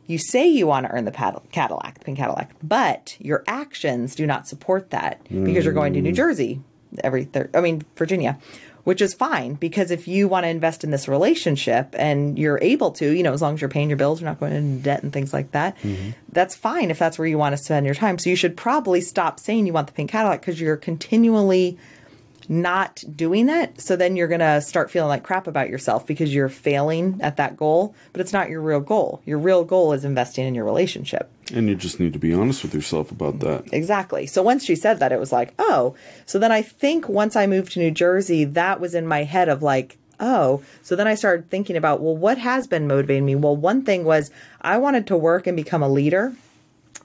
you say you want to earn the pink Cadillac, but your actions do not support that because you're going to New Jersey Virginia, which is fine, because if you want to invest in this relationship and you're able to, as long as you're paying your bills, you're not going into debt and things like that, that's fine if that's where you want to spend your time. So you should probably stop saying you want the pink Cadillac, because you're continually not doing it. So then you're going to start feeling like crap about yourself because you're failing at that goal, but it's not your real goal. Your real goal is investing in your relationship. And you just need to be honest with yourself about that. Exactly. So once she said that, it was like, oh. So then I think once I moved to New Jersey, that was in my head of like, oh. So then I started thinking about, well, what has been motivating me? Well, one thing was I wanted to work and become a leader,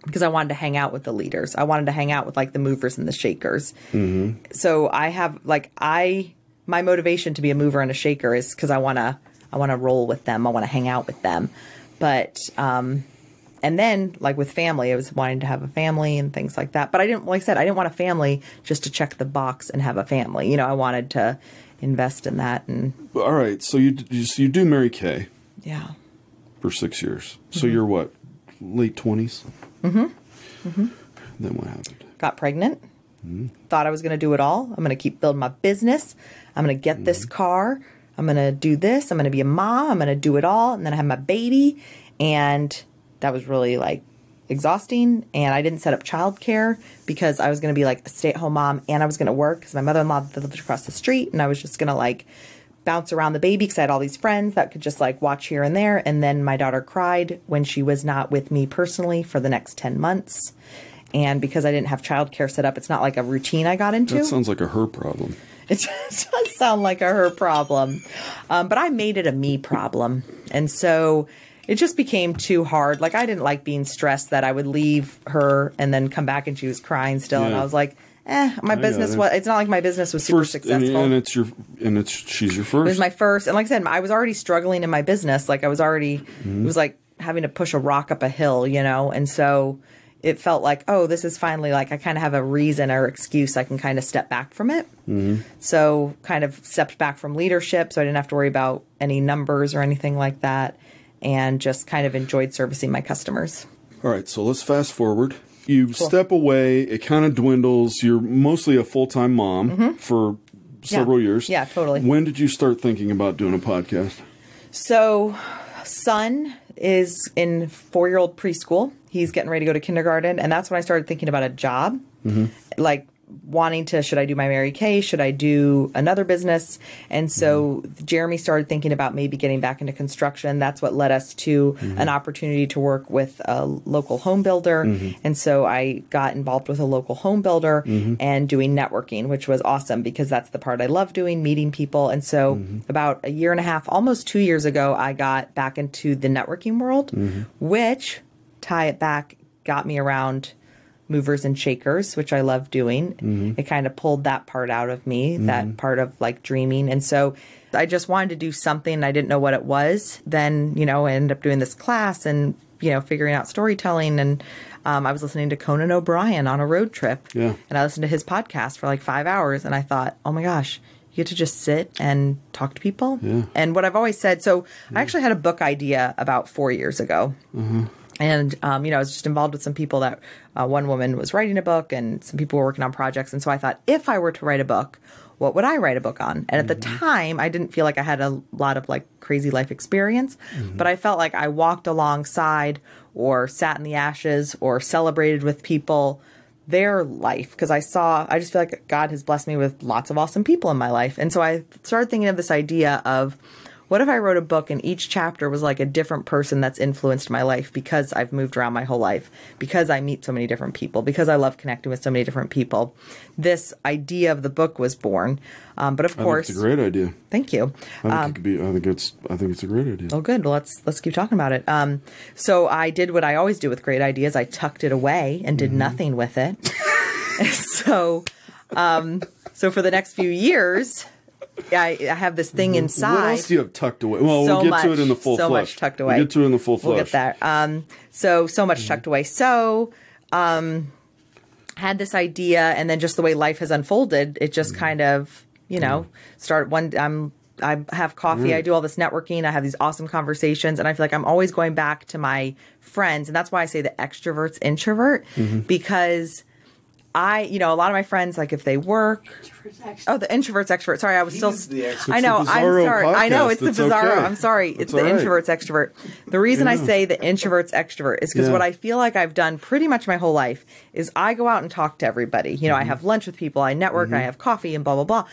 because I wanted to hang out with the leaders. I wanted to hang out with like the movers and the shakers. So I have my motivation to be a mover and a shaker is because I want to roll with them. I want to hang out with them. But, and then like with family, I was wanting to have a family and things like that. But I didn't want a family just to check the box and have a family. I wanted to invest in that. And all right. So you do Mary Kay. Yeah. For 6 years. So you're what? Late 20s? Then what happened? Got pregnant. Thought I was going to do it all. I'm going to keep building my business. I'm going to get this car. I'm going to do this. I'm going to be a mom. I'm going to do it all. And then I had my baby. And that was really like exhausting. And I didn't set up childcare because I was going to be like a stay-at-home mom, and I was going to work because my mother-in-law lived across the street, and I was just going to like bounce around the baby because I had all these friends that could just like watch here and there. And then my daughter cried when she was not with me personally for the next 10 months. And because I didn't have childcare set up, it's not like a routine I got into. That sounds like a her problem. It does sound like a her problem. But I made it a me problem. And so it just became too hard. Like I didn't like being stressed that I would leave her and then come back and she was crying still. Yeah. And I was like, my business it's not like my business was super successful. And she's your first. It was my first. And like I said, I was already struggling in my business. Like I was already, it was like having to push a rock up a hill, And so it felt like, oh, this is finally like I kind of have a reason or excuse. I can kind of step back from it. So kind of stepped back from leadership. So I didn't have to worry about any numbers or anything like that. And just kind of enjoyed servicing my customers. All right. So let's fast forward. You step away, it kind of dwindles. You're mostly a full-time mom for several years. Yeah, totally. When did you start thinking about doing a podcast? So, son is in 4-year-old preschool. He's getting ready to go to kindergarten. And that's when I started thinking about a job. Like wanting to, should I do my Mary Kay? Should I do another business? And so Jeremy started thinking about maybe getting back into construction. That's what led us to an opportunity to work with a local home builder. And so I got involved with a local home builder and doing networking, which was awesome because that's the part I love doing, meeting people. And so about a year and a half, almost 2 years ago, I got back into the networking world, which, tie it back, got me around movers and shakers, which I love doing. It kind of pulled that part out of me, that part of like dreaming. And so I just wanted to do something. I didn't know what it was. Then, I ended up doing this class and, figuring out storytelling. And I was listening to Conan O'Brien on a road trip. And I listened to his podcast for like 5 hours. And I thought, oh my gosh, you get to just sit and talk to people. And what I've always said, so I actually had a book idea about 4 years ago. And, I was just involved with some people that one woman was writing a book and some people were working on projects. And so I thought, if I were to write a book, what would I write a book on? And at the time, I didn't feel like I had a lot of like crazy life experience, but I felt like I walked alongside or sat in the ashes or celebrated with people their life, because I just feel like God has blessed me with lots of awesome people in my life. And so I started thinking of this idea of, what if I wrote a book and each chapter was like a different person that's influenced my life because I've moved around my whole life, because I meet so many different people, because I love connecting with so many different people. This idea of the book was born. But of course, it's a great idea. Thank you. I think it's a great idea. Oh, good. Well, let's keep talking about it. So I did what I always do with great ideas. I tucked it away and did nothing with it. So for the next few years, I have this thing inside. What else do you have tucked away? Well, we'll get to it in the full flush. So much tucked away. We'll get to it in the full flush. We'll get there. So much tucked away. So, had this idea, and then just the way life has unfolded, it just kind of, I have coffee, I do all this networking, I have these awesome conversations, and I feel like I'm always going back to my friends, and that's why I say the extrovert's introvert, because a lot of my friends, like if they work, the introvert's extrovert. Sorry, I was still. I know. I'm sorry. I know it's the Bizarro. Okay. I'm sorry. It's the introvert's extrovert. The reason I say the introvert's extrovert is because what I feel like I've done pretty much my whole life is I go out and talk to everybody. I have lunch with people, I network, I have coffee, and blah blah blah.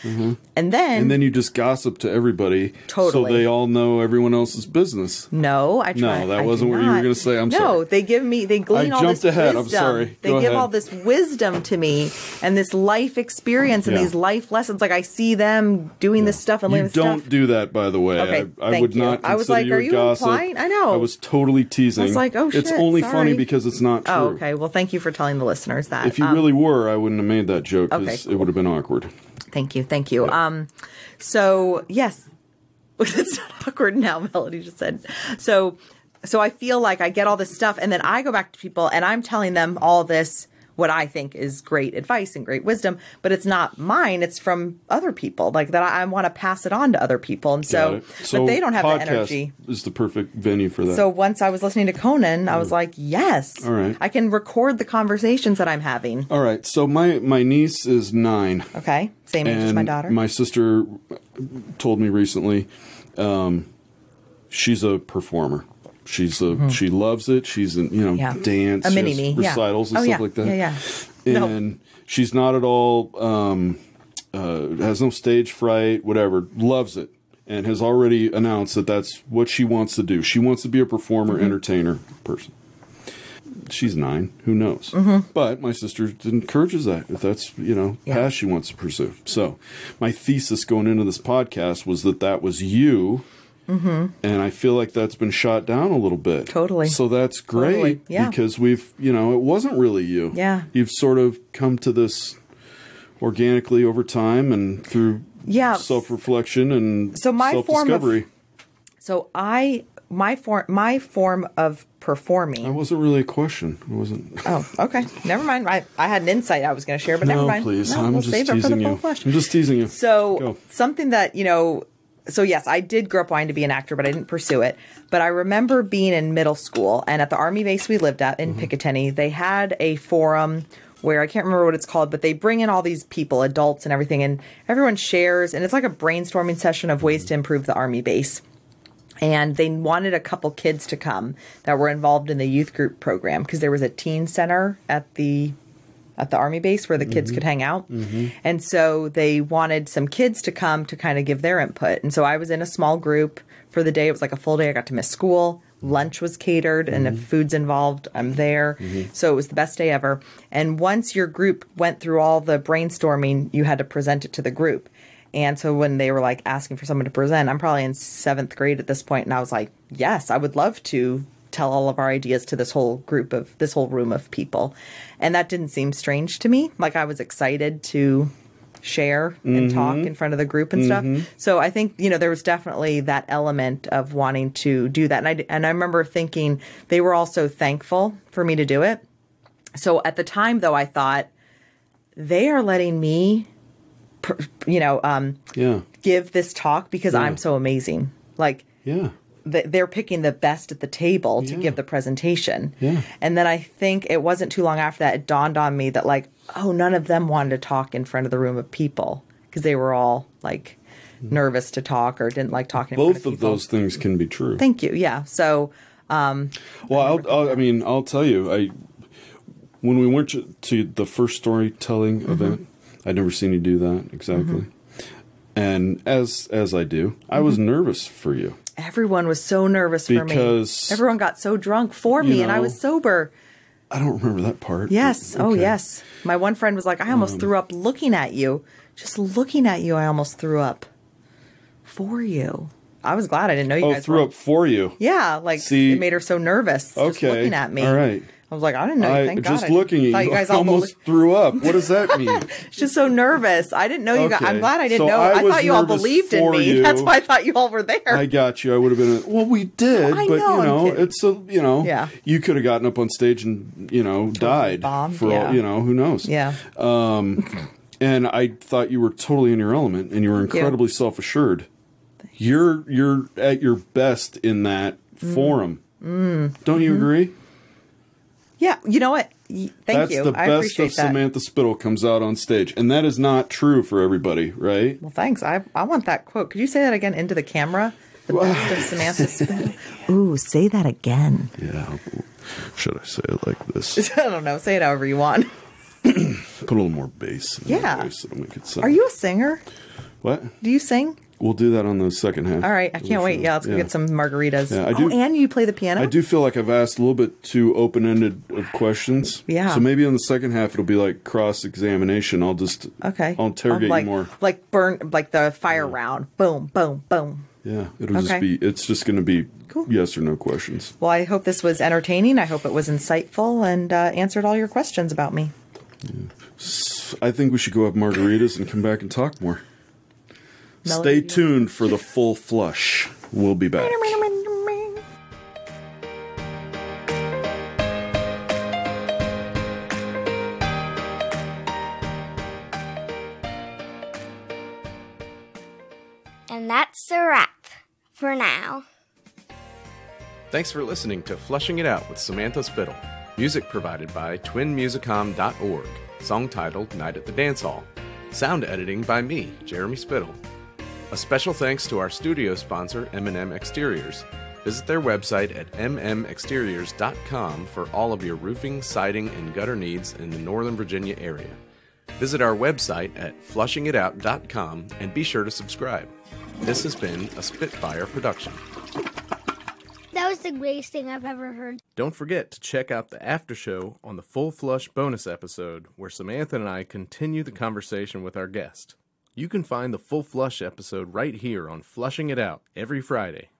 And then you just gossip to everybody, totally, so they all know everyone else's business. No, I try. No, that wasn't what you were going to say. I'm sorry. No, they glean all this ahead. wisdom. I'm sorry. They give all this wisdom to me and this life experience and these life lessons. Like I see them doing this stuff and you don't do that, by the way. Okay, I would not consider I was like, you are you gossip. implying? I know. I was totally teasing. I was like, oh shit, it's only sorry. funny because it's not true. Oh, okay. Well, thank you for telling the listeners that. If you really were, I wouldn't have made that joke because okay, cool. It would have been awkward. Thank you. Yeah. So yes, it's not awkward now. Melody just said so. I feel like I get all this stuff, and then I go back to people, and I'm telling them all this, what I think is great advice and great wisdom, but it's not mine. It's from other people, like that. I want to pass it on to other people, and so but they don't have the energy. Is the perfect venue for that. So once I was listening to Conan, I was like, yes, all right, I can record the conversations that I'm having. All right. So my niece is 9. Okay, same age as my daughter. My sister told me recently, she's a performer. She loves it. She's in, dance, a mini-me, recitals and stuff like that. And she's not at all, has no stage fright, whatever, loves it, and has already announced that that's what she wants to do. She wants to be a performer, entertainer person. She's 9. Who knows? But my sister encourages that if that's, path she wants to pursue. So my thesis going into this podcast was that was you. And I feel like that's been shot down a little bit. Totally. So that's great because we've, it wasn't really you. Yeah. You've sort of come to this organically over time and through self-reflection and self-discovery. My form of performing. That wasn't really a question. It wasn't. Oh, okay. Never mind. I had an insight I was going to share, but never mind. Please. No, I'm just teasing you. I'm just teasing you. So something that, So yes, I did grow up wanting to be an actor, but I didn't pursue it. But I remember being in middle school, and at the Army base we lived at in Picatinny, they had a forum where I can't remember what it's called, but they bring in all these people, adults and everything, and everyone shares, and it's like a brainstorming session of ways to improve the Army base. And they wanted a couple kids to come that were involved in the youth group program because there was a teen center at the Army base where the kids could hang out. And so they wanted some kids to come to kind of give their input. And so I was in a small group for the day. It was like a full day. I got to miss school. Lunch was catered. And if food's involved, I'm there. So it was the best day ever. And once your group went through all the brainstorming, you had to present it to the group. And so when they were like asking for someone to present, I'm probably in 7th grade at this point. And I was like, yes, I would love to tell all of our ideas to this whole room of people. And that didn't seem strange to me. Like I was excited to share and talk in front of the group and stuff. So I think, there was definitely that element of wanting to do that. And I remember thinking they were also thankful for me to do it. So at the time though, I thought they are letting me, give this talk because I'm so amazing. Like, they're picking the best at the table to give the presentation. And then I think it wasn't too long after that, it dawned on me that none of them wanted to talk in front of the room of people. because they were all like nervous to talk or didn't like talking. Both of those things can be true. Thank you. Yeah. So, well, I'll tell you, when we went to the first storytelling event, I'd never seen you do that exactly. And as I do, I was nervous for you. Everyone was so nervous for me. Because everyone got so drunk for me, and I was sober. I don't remember that part. Yes. Okay. Oh, yes. My one friend was like, I almost threw up looking at you. Just looking at you, I almost threw up for you. I was glad I didn't know you guys threw up for you. Yeah, like it made her so nervous just looking at me. All right. I was like, I didn't know. Thank God. Just looking at you, I almost threw up. What does that mean? Just so nervous. I didn't know you guys. I'm glad I didn't know. I thought you all believed in me. You. That's why I thought you all were there. I got you. I would have been. Well, we did, it's you could have gotten up on stage and died for all, who knows? Yeah. And I thought you were totally in your element, and you were incredibly self-assured. You're at your best in that forum. Don't you agree? Yeah, you know what? Thank you. That's the best of Samantha Spittle comes out on stage. And that is not true for everybody, right? Well, thanks. I want that quote. Could you say that again into the camera? The best of Samantha Spittle. Ooh, say that again. Yeah. Should I say it like this? I don't know. Say it however you want. Put a little more bass in my voice. It'll make it sound. Are you a singer? What? Do you sing? We'll do that on the second half. All right. I can't wait. Yeah, let's go get some margaritas. Yeah, I do, and you play the piano? I do feel like I've asked a little bit too open-ended of questions. Yeah. So maybe on the second half it'll be like cross-examination. I'll interrogate you more. Like the fire round. Boom, boom, boom. Yeah. It's just going to be yes or no questions. Well, I hope this was entertaining. I hope it was insightful and answered all your questions about me. Yeah. I think we should go have margaritas and come back and talk more. Stay tuned for the full flush. We'll be back. And that's a wrap for now. Thanks for listening to Flushing It Out with Samantha Spittle. Music provided by twinmusicom.org. Song titled Night at the Dance Hall. Sound editing by me, Jeremy Spittle. A special thanks to our studio sponsor, M&M Exteriors. Visit their website at mmexteriors.com for all of your roofing, siding, and gutter needs in the Northern Virginia area. Visit our website at flushingitout.com and be sure to subscribe. This has been a Spitfire production. That was the greatest thing I've ever heard. Don't forget to check out the after show on the Full Flush bonus episode where Samantha and I continue the conversation with our guest. You can find the Full Flush episode right here on Flushing It Out every Friday.